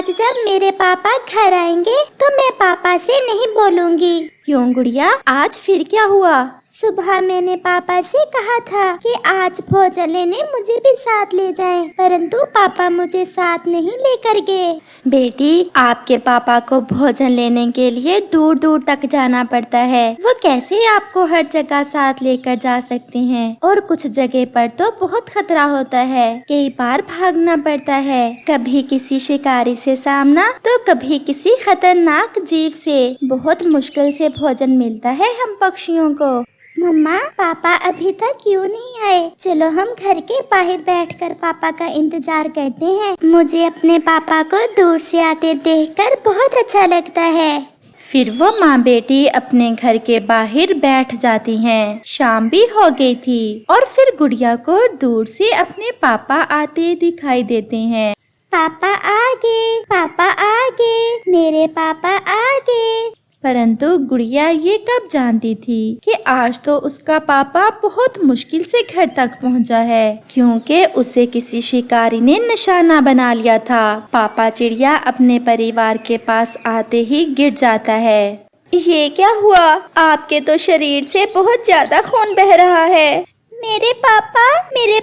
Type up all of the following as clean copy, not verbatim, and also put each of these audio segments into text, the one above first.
आज जब मेरे पापा घर आएंगे तो मैं पापा से नहीं बोलूंगी। क्यों गुड़िया, आज फिर क्या हुआ? सुबह मैंने पापा से कहा था कि आज भोजन लेने मुझे भी साथ ले जाएं, परंतु पापा मुझे साथ नहीं लेकर गए। बेटी, आपके पापा को भोजन लेने के लिए दूर दूर तक जाना पड़ता है। वो कैसे आपको हर जगह साथ लेकर जा सकते हैं? और कुछ जगह पर तो बहुत खतरा होता है, कई बार भागना पड़ता है, कभी किसी शिकारी से सामना तो कभी किसी खतरनाक जीव से। बहुत मुश्किल से भोजन मिलता है हम पक्षियों को। मम्मा, पापा अभी तक क्यों नहीं आए? चलो हम घर के बाहर बैठकर पापा का इंतजार करते हैं। मुझे अपने पापा को दूर से आते देखकर बहुत अच्छा लगता है। फिर वो माँ बेटी अपने घर के बाहर बैठ जाती हैं। शाम भी हो गई थी और फिर गुड़िया को दूर से अपने पापा आते दिखाई देते हैं। पापा आ गए, पापा आ गए, मेरे पापा आ गए। परंतु गुड़िया ये कब जानती थी कि आज तो उसका पापा बहुत मुश्किल से घर तक पहुंचा है, क्योंकि उसे किसी शिकारी ने निशाना बना लिया था। पापा चिड़िया अपने परिवार के पास आते ही गिर जाता है। ये क्या हुआ? आपके तो शरीर से बहुत ज्यादा खून बह रहा है। मेरे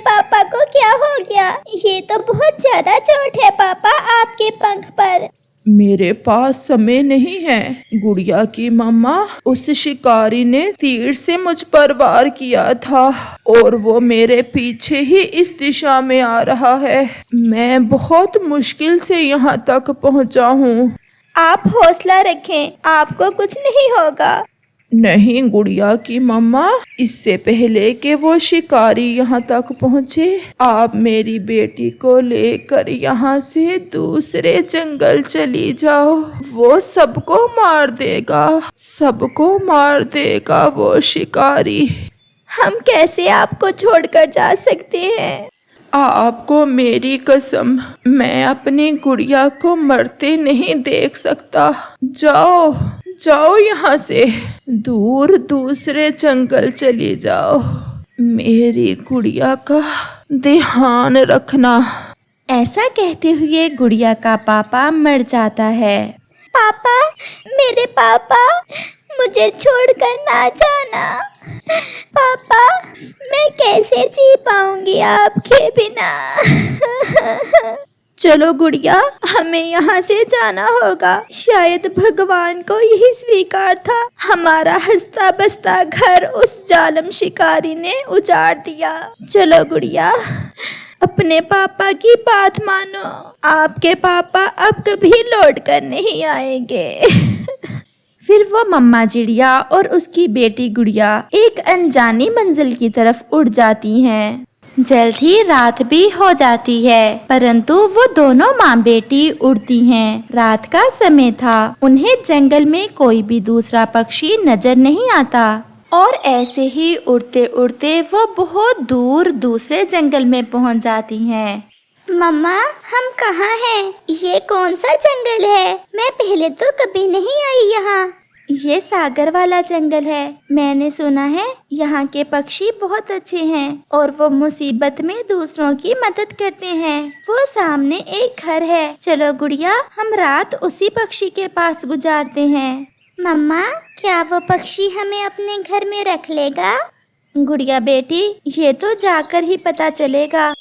पापा को क्या हो गया? ये तो बहुत ज्यादा चोट है पापा आपके पंख पर। मेरे पास समय नहीं है गुड़िया की मम्मा। उस शिकारी ने तीर से मुझ पर वार किया था और वो मेरे पीछे ही इस दिशा में आ रहा है। मैं बहुत मुश्किल से यहाँ तक पहुँचा हूँ। आप हौसला रखें, आपको कुछ नहीं होगा। नहीं गुड़िया की मम्मा, इससे पहले कि वो शिकारी यहाँ तक पहुँचे, आप मेरी बेटी को लेकर यहाँ से दूसरे जंगल चली जाओ। वो सबको मार देगा वो शिकारी। हम कैसे आपको छोड़कर जा सकते हैं? आपको मेरी कसम, मैं अपनी गुड़िया को मरते नहीं देख सकता। जाओ यहाँ से दूर दूसरे जंगल चली जाओ। मेरी गुड़िया का ध्यान रखना। ऐसा कहते हुए गुड़िया का पापा मर जाता है। पापा, मेरे पापा, मुझे छोड़कर ना जाना। पापा, मैं कैसे जी पाऊंगी आपके बिना? चलो गुड़िया, हमें यहाँ से जाना होगा। शायद भगवान को यही स्वीकार था। हमारा हंसता बसता घर उस जालिम शिकारी ने उजाड़ दिया। चलो गुड़िया, अपने पापा की बात मानो। आपके पापा अब कभी लौट कर नहीं आएंगे। फिर वो मम्मा चिड़िया और उसकी बेटी गुड़िया एक अनजानी मंजिल की तरफ उड़ जाती हैं। जल्द ही रात भी हो जाती है, परंतु वो दोनों माँ बेटी उड़ती हैं। रात का समय था, उन्हें जंगल में कोई भी दूसरा पक्षी नजर नहीं आता और ऐसे ही उड़ते उड़ते वो बहुत दूर दूसरे जंगल में पहुँच जाती हैं। मम्मा, हम कहाँ हैं? ये कौन सा जंगल है? मैं पहले तो कभी नहीं आई यहाँ। ये सागर वाला जंगल है। मैंने सुना है यहाँ के पक्षी बहुत अच्छे हैं और वो मुसीबत में दूसरों की मदद करते हैं। वो सामने एक घर है। चलो गुड़िया, हम रात उसी पक्षी के पास गुजारते हैं। मम्मा, क्या वो पक्षी हमें अपने घर में रख लेगा? गुड़िया बेटी, ये तो जाकर ही पता चलेगा।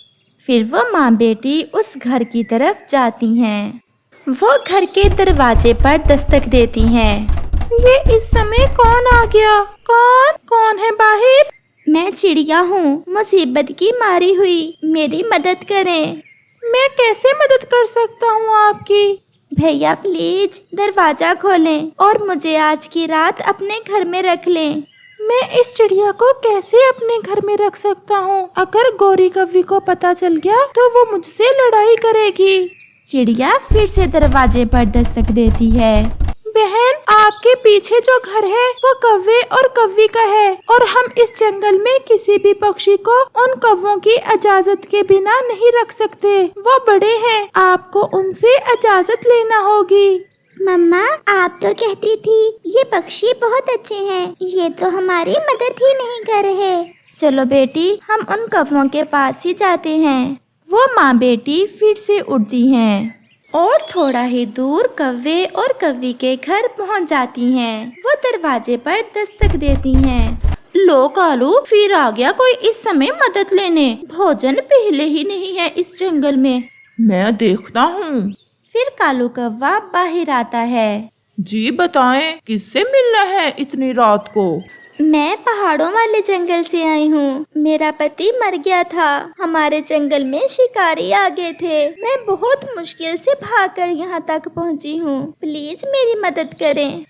फिर वो माँ बेटी उस घर की तरफ जाती हैं। वो घर के दरवाजे पर दस्तक देती हैं। ये इस समय कौन आ गया? कौन है बाहर? मैं चिड़िया हूँ, मुसीबत की मारी हुई, मेरी मदद करें। मैं कैसे मदद कर सकता हूँ आपकी? भैया प्लीज दरवाजा खोलें और मुझे आज की रात अपने घर में रख लें। मैं इस चिड़िया को कैसे अपने घर में रख सकता हूँ? अगर गौरी कव्वी को पता चल गया तो वो मुझसे लड़ाई करेगी। चिड़िया फिर से दरवाजे पर दस्तक देती है। बहन, आपके पीछे जो घर है वो कव्वे और कव्वी का है और हम इस जंगल में किसी भी पक्षी को उन कव्वों की इजाजत के बिना नहीं रख सकते। वो बड़े हैं, आपको उनसे इजाजत लेना होगी। मम्मा, आप तो कहती थी ये पक्षी बहुत अच्छे हैं, ये तो हमारी मदद ही नहीं कर रहे। चलो बेटी, हम उन कव्वों के पास ही जाते हैं। वो माँ बेटी फिर से उड़ती हैं और थोड़ा ही दूर कव्वे और कव्वी के घर पहुंच जाती हैं। वो दरवाजे पर दस्तक देती हैं। लो कालू, फिर आ गया कोई इस समय मदद लेने। भोजन पहले ही नहीं है इस जंगल में। मैं देखता हूँ। फिर कालू कौवा बाहर आता है। जी बताएं, किससे मिलना है इतनी रात को? मैं पहाड़ों वाले जंगल से आई हूँ। मेरा पति मर गया था। हमारे जंगल में शिकारी आ गए थे। मैं बहुत मुश्किल से भागकर यहाँ तक पहुँची हूँ। प्लीज मेरी मदद करें।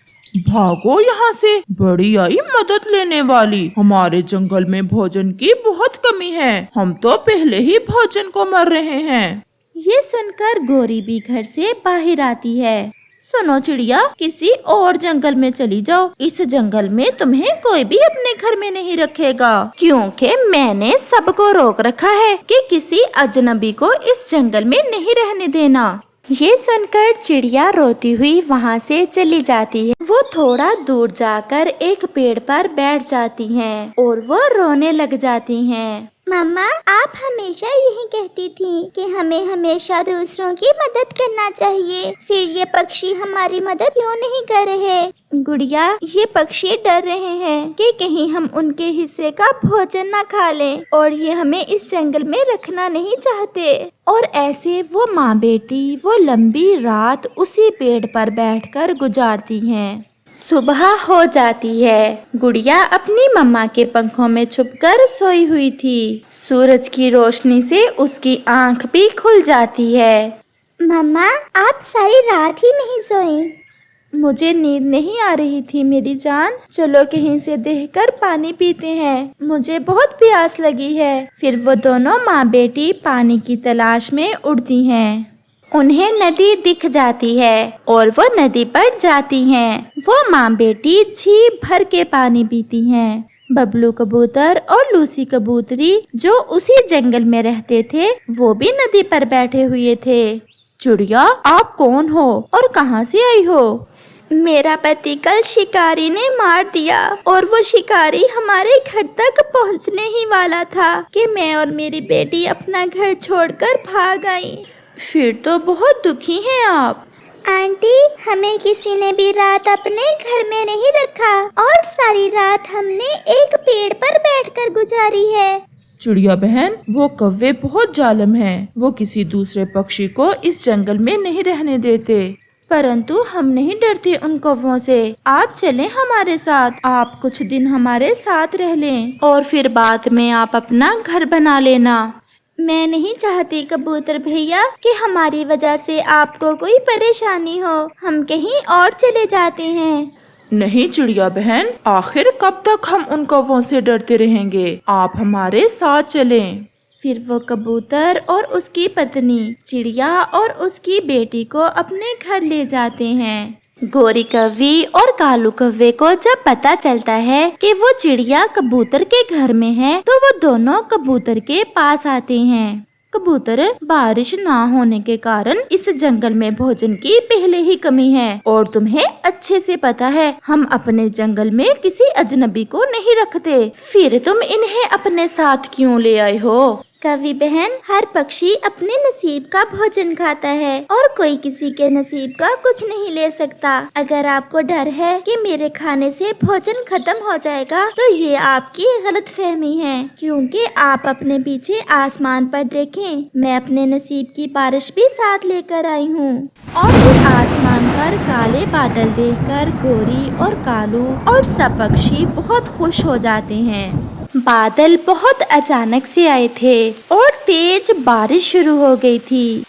भागो यहाँ से, बड़ी आई मदद लेने वाली। हमारे जंगल में भोजन की बहुत कमी है। हम तो पहले ही भोजन को मर रहे हैं। ये सुनकर गोरी भी घर से बाहर आती है। सुनो चिड़िया, किसी और जंगल में चली जाओ। इस जंगल में तुम्हें कोई भी अपने घर में नहीं रखेगा, क्योंकि मैंने सबको रोक रखा है कि किसी अजनबी को इस जंगल में नहीं रहने देना। ये सुनकर चिड़िया रोती हुई वहाँ से चली जाती है। वो थोड़ा दूर जाकर एक पेड़ पर बैठ जाती हैं और वो रोने लग जाती हैं। मम्मा, आप हमेशा यही कहती थी कि हमें हमेशा दूसरों की मदद करना चाहिए। फिर ये पक्षी हमारी मदद क्यों नहीं कर रहे? गुड़िया, ये पक्षी डर रहे हैं कि कहीं हम उनके हिस्से का भोजन न खा लें, और ये हमें इस जंगल में रखना नहीं चाहते। और ऐसे वो माँ बेटी वो लंबी रात उसी पेड़ पर बैठकर गुजारती हैं। सुबह हो जाती है। गुड़िया अपनी मम्मा के पंखों में छुपकर सोई हुई थी। सूरज की रोशनी से उसकी आंख भी खुल जाती है। मम्मा, आप सारी रात ही नहीं सोई? मुझे नींद नहीं आ रही थी मेरी जान। चलो कहीं से देखकर पानी पीते हैं, मुझे बहुत प्यास लगी है। फिर वो दोनों माँ बेटी पानी की तलाश में उड़ती हैं। उन्हें नदी दिख जाती है और वो नदी पर जाती हैं। वो माँ बेटी जी भर के पानी पीती हैं। बबलू कबूतर और लूसी कबूतरी जो उसी जंगल में रहते थे, वो भी नदी पर बैठे हुए थे। चिड़िया, आप कौन हो और कहाँ से आई हो? मेरा पति कल शिकारी ने मार दिया और वो शिकारी हमारे घर तक पहुँचने ही वाला था कि मैं और मेरी बेटी अपना घर छोड़कर भाग आई। फिर तो बहुत दुखी हैं आप। आंटी, हमें किसी ने भी रात अपने घर में नहीं रखा और सारी रात हमने एक पेड़ पर बैठकर गुजारी है। चिड़िया बहन, वो कौवे बहुत जालिम हैं। वो किसी दूसरे पक्षी को इस जंगल में नहीं रहने देते। परंतु हम नहीं डरते उन कौवों से। आप चलें हमारे साथ। आप कुछ दिन हमारे साथ रह लें और फिर बाद में आप अपना घर बना लेना। मैं नहीं चाहती कबूतर भैया कि हमारी वजह से आपको कोई परेशानी हो। हम कहीं और चले जाते हैं। नहीं चिड़िया बहन, आखिर कब तक हम उन कौवों से डरते रहेंगे? आप हमारे साथ चलें। फिर वो कबूतर और उसकी पत्नी चिड़िया और उसकी बेटी को अपने घर ले जाते हैं। गोरी कव्वी और कालू कव्वे को जब पता चलता है कि वो चिड़िया कबूतर के घर में है, तो वो दोनों कबूतर के पास आते हैं। कबूतर, बारिश ना होने के कारण इस जंगल में भोजन की पहले ही कमी है और तुम्हें अच्छे से पता है हम अपने जंगल में किसी अजनबी को नहीं रखते। फिर तुम इन्हें अपने साथ क्यों ले आए हो? कवि बहन, हर पक्षी अपने नसीब का भोजन खाता है और कोई किसी के नसीब का कुछ नहीं ले सकता। अगर आपको डर है कि मेरे खाने से भोजन खत्म हो जाएगा, तो ये आपकी गलतफहमी है, क्योंकि आप अपने पीछे आसमान पर देखें। मैं अपने नसीब की बारिश भी साथ लेकर आई हूँ। और फिर आसमान पर काले बादल देखकर गोरी और कालू और सब पक्षी बहुत खुश हो जाते हैं। बादल बहुत अचानक से आए थे और तेज बारिश शुरू हो गई थी।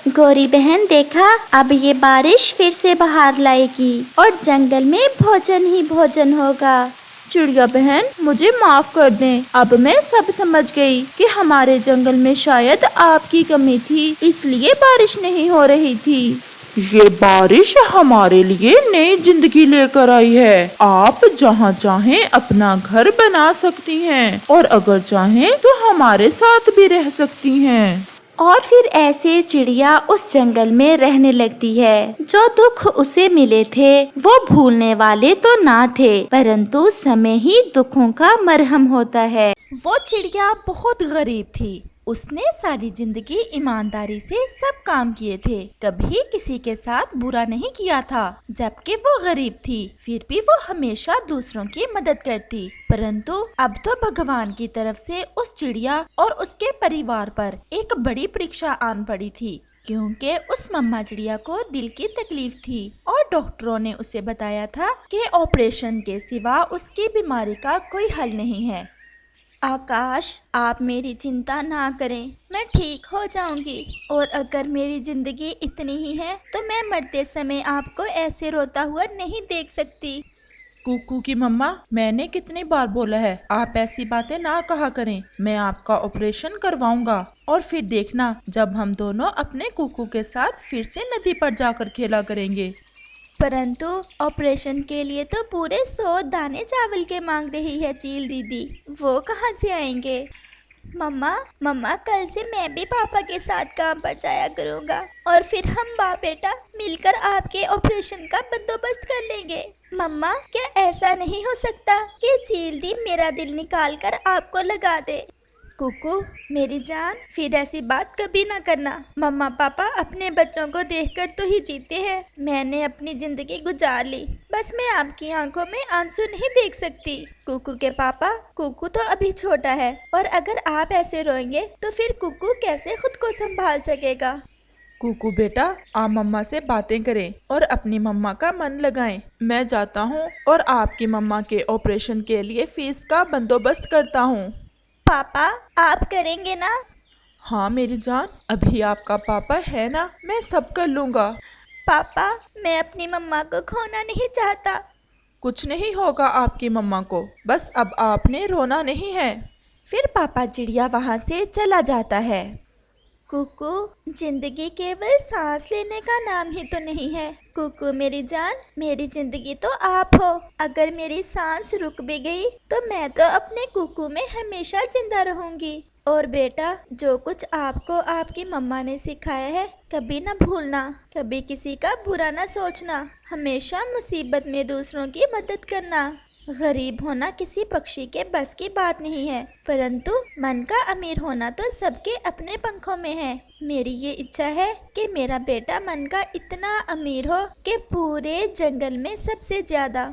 गोरी बहन, देखा, अब ये बारिश फिर से बहार लाएगी और जंगल में भोजन ही भोजन होगा। चिड़िया बहन, मुझे माफ कर दें। अब मैं सब समझ गई कि हमारे जंगल में शायद आपकी कमी थी, इसलिए बारिश नहीं हो रही थी। ये बारिश हमारे लिए नई जिंदगी लेकर आई है। आप जहाँ चाहें अपना घर बना सकती हैं और अगर चाहें तो हमारे साथ भी रह सकती हैं। और फिर ऐसे चिड़िया उस जंगल में रहने लगती है। जो दुख उसे मिले थे वो भूलने वाले तो ना थे, परंतु समय ही दुखों का मरहम होता है। वो चिड़िया बहुत गरीब थी। उसने सारी जिंदगी ईमानदारी से सब काम किए थे, कभी किसी के साथ बुरा नहीं किया था। जबकि वो गरीब थी, फिर भी वो हमेशा दूसरों की मदद करती। परंतु अब तो भगवान की तरफ से उस चिड़िया और उसके परिवार पर एक बड़ी परीक्षा आन पड़ी थी, क्योंकि उस मम्मा चिड़िया को दिल की तकलीफ थी और डॉक्टरों ने उसे बताया था कि ऑपरेशन के सिवा उसकी बीमारी का कोई हल नहीं है। आकाश, आप मेरी चिंता ना करें, मैं ठीक हो जाऊंगी। और अगर मेरी जिंदगी इतनी ही है तो मैं मरते समय आपको ऐसे रोता हुआ नहीं देख सकती। कुकू की मम्मा, मैंने कितनी बार बोला है आप ऐसी बातें ना कहा करें। मैं आपका ऑपरेशन करवाऊंगा और फिर देखना जब हम दोनों अपने कुकू के साथ फिर से नदी पर जाकर खेला करेंगे। परंतु ऑपरेशन के लिए तो पूरे 100 दाने चावल के मांग रही है चील दीदी, वो कहाँ से आएंगे? मम्मा कल से मैं भी पापा के साथ काम पर जाया करूँगा और फिर हम बाप बेटा मिलकर आपके ऑपरेशन का बंदोबस्त कर लेंगे। मम्मा, क्या ऐसा नहीं हो सकता कि चील दी मेरा दिल निकाल कर आपको लगा दे? कुकू मेरी जान, फिर ऐसी बात कभी ना करना। मम्मा पापा अपने बच्चों को देखकर तो ही जीते हैं। मैंने अपनी जिंदगी गुजार ली, बस मैं आपकी आंखों में आंसू नहीं देख सकती। कुकू के पापा, कुकू तो अभी छोटा है और अगर आप ऐसे रोएंगे तो फिर कुकू कैसे खुद को संभाल सकेगा? कुकू बेटा, आप मम्मा से बातें करें और अपनी मम्मा का मन लगाएं। मैं जाता हूँ और आपकी मम्मा के ऑपरेशन के लिए फीस का बंदोबस्त करता हूँ। पापा, आप करेंगे ना? हाँ मेरी जान, अभी आपका पापा है ना, मैं सब कर लूँगा। पापा, मैं अपनी मम्मा को खोना नहीं चाहता। कुछ नहीं होगा आपकी मम्मा को, बस अब आपने रोना नहीं है। फिर पापा चिड़िया वहाँ से चला जाता है। कुकू, जिंदगी केवल सांस लेने का नाम ही तो नहीं है। कुकू मेरी जान, मेरी जिंदगी तो आप हो। अगर मेरी सांस रुक भी गई तो मैं तो अपने कुकू में हमेशा जिंदा रहूंगी। और बेटा, जो कुछ आपको आपकी मम्मा ने सिखाया है कभी ना भूलना, कभी किसी का बुरा ना सोचना, हमेशा मुसीबत में दूसरों की मदद करना। गरीब होना किसी पक्षी के बस की बात नहीं है, परंतु मन का अमीर होना तो सबके अपने पंखों में है। मेरी ये इच्छा है कि मेरा बेटा मन का इतना अमीर हो कि पूरे जंगल में सबसे ज्यादा।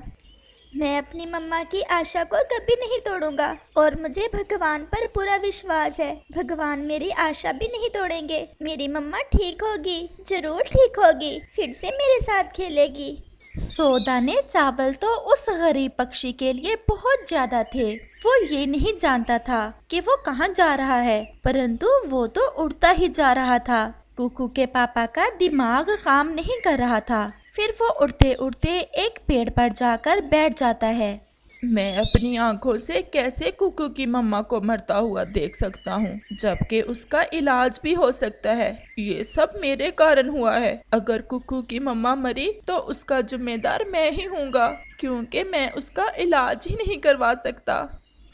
मैं अपनी मम्मा की आशा को कभी नहीं तोड़ूंगा और मुझे भगवान पर पूरा विश्वास है। भगवान मेरी आशा भी नहीं तोड़ेंगे। मेरी मम्मा ठीक होगी, जरूर ठीक होगी, फिर से मेरे साथ खेलेगी। 100 दाने चावल तो उस गरीब पक्षी के लिए बहुत ज्यादा थे। वो ये नहीं जानता था कि वो कहाँ जा रहा है, परंतु वो तो उड़ता ही जा रहा था। कुकू के पापा का दिमाग काम नहीं कर रहा था। फिर वो उड़ते उड़ते एक पेड़ पर जाकर बैठ जाता है। मैं अपनी आंखों से कैसे कुकू की मम्मा को मरता हुआ देख सकता हूँ, जबकि उसका इलाज भी हो सकता है। ये सब मेरे कारण हुआ है। अगर कुकू की मम्मा मरी तो उसका जिम्मेदार मैं ही हूँगा, क्योंकि मैं उसका इलाज ही नहीं करवा सकता।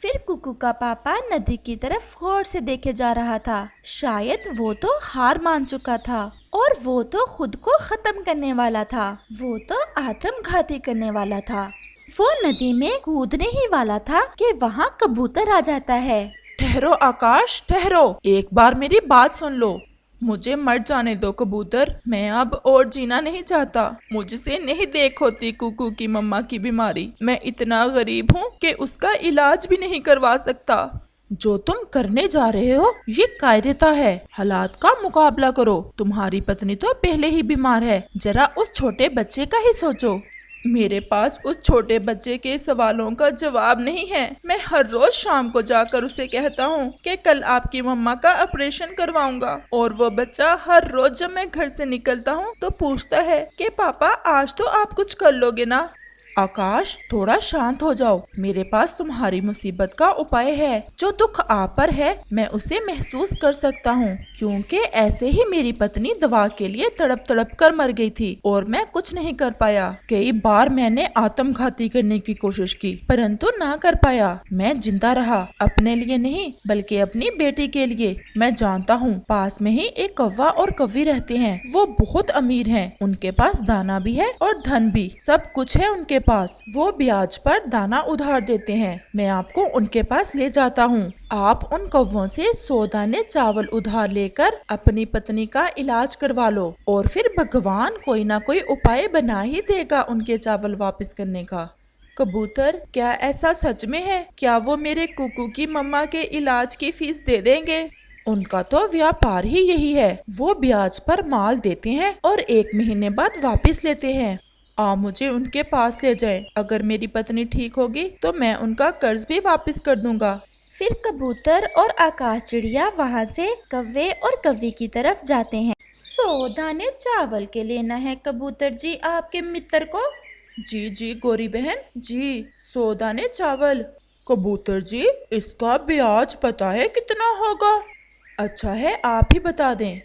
फिर कुकू का पापा नदी की तरफ गौर से देखे जा रहा था। शायद वो तो हार मान चुका था और वो तो खुद को खत्म करने वाला था। वो तो आत्मघाती करने वाला था। वो नदी में कूदने ही वाला था कि वहाँ कबूतर आ जाता है। ठहरो आकाश, ठहरो, एक बार मेरी बात सुन लो। मुझे मर जाने दो कबूतर, मैं अब और जीना नहीं चाहता। मुझसे नहीं देख होती कुकू की मम्मा की बीमारी। मैं इतना गरीब हूँ कि उसका इलाज भी नहीं करवा सकता। जो तुम करने जा रहे हो ये कायरता है। हालात का मुकाबला करो। तुम्हारी पत्नी तो पहले ही बीमार है, जरा उस छोटे बच्चे का ही सोचो। मेरे पास उस छोटे बच्चे के सवालों का जवाब नहीं है। मैं हर रोज शाम को जाकर उसे कहता हूँ कि कल आपकी मम्मा का ऑपरेशन करवाऊंगा, और वो बच्चा हर रोज जब मैं घर से निकलता हूँ तो पूछता है कि पापा आज तो आप कुछ कर लोगे ना। आकाश, थोड़ा शांत हो जाओ। मेरे पास तुम्हारी मुसीबत का उपाय है। जो दुख आप पर है मैं उसे महसूस कर सकता हूँ, क्योंकि ऐसे ही मेरी पत्नी दवा के लिए तड़प तड़प कर मर गई थी और मैं कुछ नहीं कर पाया। कई बार मैंने आत्मघाती करने की कोशिश की, परंतु ना कर पाया। मैं जिंदा रहा, अपने लिए नहीं बल्कि अपनी बेटी के लिए। मैं जानता हूँ पास में ही एक कौवा और कौवी रहते हैं। वो बहुत अमीर हैं। उनके पास दाना भी है और धन भी, सब कुछ है उनके पास, वो ब्याज पर दाना उधार देते हैं। मैं आपको उनके पास ले जाता हूँ। आप उन कौवों से 100 दाने चावल उधार लेकर अपनी पत्नी का इलाज करवा लो और फिर भगवान कोई ना कोई उपाय बना ही देगा उनके चावल वापस करने का। कबूतर, क्या ऐसा सच में है? क्या वो मेरे कुकू की मम्मा के इलाज की फीस दे देंगे? उनका तो व्यापार ही यही है, वो ब्याज पर माल देते हैं और 1 महीने बाद वापस लेते हैं। आप मुझे उनके पास ले जाएं। अगर मेरी पत्नी ठीक होगी तो मैं उनका कर्ज भी वापस कर दूंगा। फिर कबूतर और आकाश चिड़िया वहाँ से कौवे और कौवी की तरफ जाते हैं। 100 दाने चावल के लेना है कबूतर जी आपके मित्र को। जी जी गौरी बहन जी, 100 दाने चावल। कबूतर जी, इसका ब्याज पता है कितना होगा? अच्छा है, आप ही बता दें।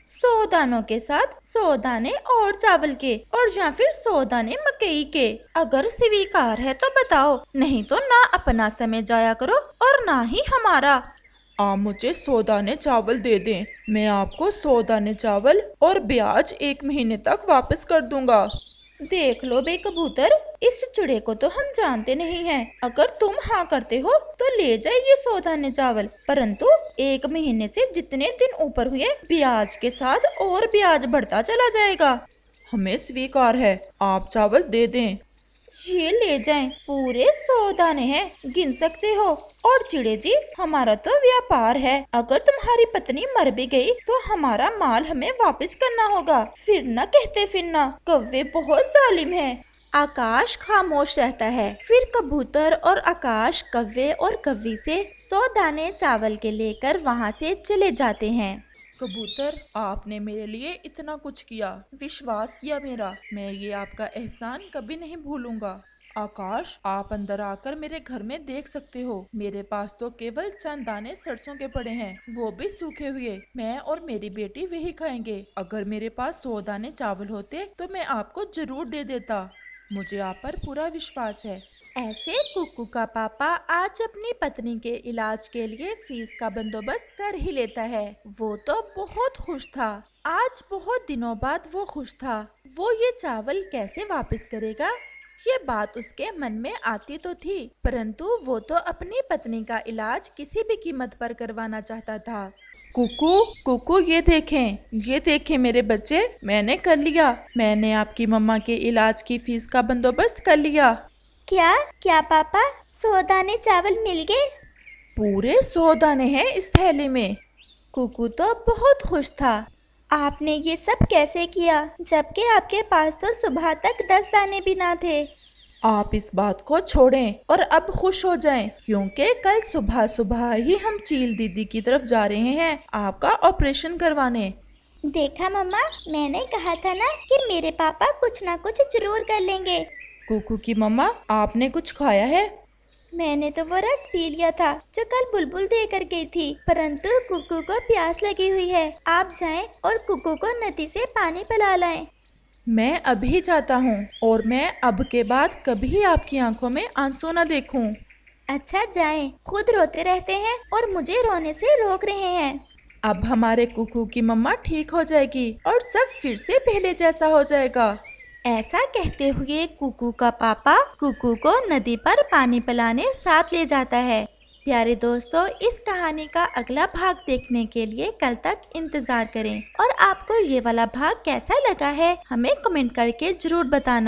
100 दानों के साथ 100 दाने और चावल के, और या फिर 100 दाने मकई के। अगर स्वीकार है तो बताओ, नहीं तो ना अपना समय जाया करो और ना ही हमारा। आप मुझे 100 दाने चावल दे दें, मैं आपको 100 दाने चावल और ब्याज 1 महीने तक वापस कर दूंगा। देख लो बे कबूतर, इस चिड़े को तो हम जानते नहीं हैं। अगर तुम हाँ करते हो तो ले जाइए 100 दाने चावल, परंतु 1 महीने से जितने दिन ऊपर हुए ब्याज के साथ और ब्याज बढ़ता चला जाएगा। हमें स्वीकार है, आप चावल दे दें। ये ले जाएं, पूरे 100 दाने हैं, गिन सकते हो। और चिड़े जी, हमारा तो व्यापार है, अगर तुम्हारी पत्नी मर भी गई तो हमारा माल हमें वापस करना होगा। फिर न कहते फिरना, कौवे बहुत जालिम है। आकाश खामोश रहता है। फिर कबूतर और आकाश कौवे और कौवी से 100 दाने चावल के लेकर वहाँ से चले जाते हैं। कबूतर, आपने मेरे लिए इतना कुछ किया, विश्वास किया मेरा, मैं ये आपका एहसान कभी नहीं भूलूंगा। आकाश, आप अंदर आकर मेरे घर में देख सकते हो, मेरे पास तो केवल चंद दाने सरसों के पड़े हैं, वो भी सूखे हुए। मैं और मेरी बेटी वही खाएंगे। अगर मेरे पास 100 दाने चावल होते तो मैं आपको जरूर दे देता। मुझे आप पर पूरा विश्वास है। ऐसे कुकू का पापा आज अपनी पत्नी के इलाज के लिए फीस का बंदोबस्त कर ही लेता है। वो तो बहुत खुश था। आज बहुत दिनों बाद वो खुश था। वो ये चावल कैसे वापस करेगा, ये बात उसके मन में आती तो थी, परंतु वो तो अपनी पत्नी का इलाज किसी भी कीमत पर करवाना चाहता था। कुकू, कुकू, ये देखें मेरे बच्चे, मैंने कर लिया। मैंने आपकी मम्मा के इलाज की फीस का बंदोबस्त कर लिया। क्या पापा, 100 दाने चावल मिल गए? पूरे 100 दाने हैं इस थैले में। कुकू तो बहुत खुश था। आपने ये सब कैसे किया, जबकि आपके पास तो सुबह तक 10 दाने भी ना थे? आप इस बात को छोड़ें और अब खुश हो जाएं, क्योंकि कल सुबह सुबह ही हम चील दीदी की तरफ जा रहे हैं आपका ऑपरेशन करवाने। देखा मम्मा, मैंने कहा था ना कि मेरे पापा कुछ ना कुछ जरूर कर लेंगे। कुकू की मम्मा, आपने कुछ खाया है? मैंने तो वो रस पी लिया था जो कल बुलबुल दे कर गई थी, परंतु कुकू को प्यास लगी हुई है। आप जाएं और कुकू को नदी से पानी पिला लाएं। मैं अभी जाता हूँ और मैं अब के बाद कभी आपकी आंखों में आंसू न देखूं। अच्छा जाएं, खुद रोते रहते हैं और मुझे रोने से रोक रहे हैं। अब हमारे कुकू की मम्मा ठीक हो जाएगी और सब फिर से पहले जैसा हो जाएगा। ऐसा कहते हुए कुकू का पापा कुकू को नदी पर पानी पिलाने साथ ले जाता है। प्यारे दोस्तों, इस कहानी का अगला भाग देखने के लिए कल तक इंतजार करें और आपको ये वाला भाग कैसा लगा है हमें कमेंट करके जरूर बताना।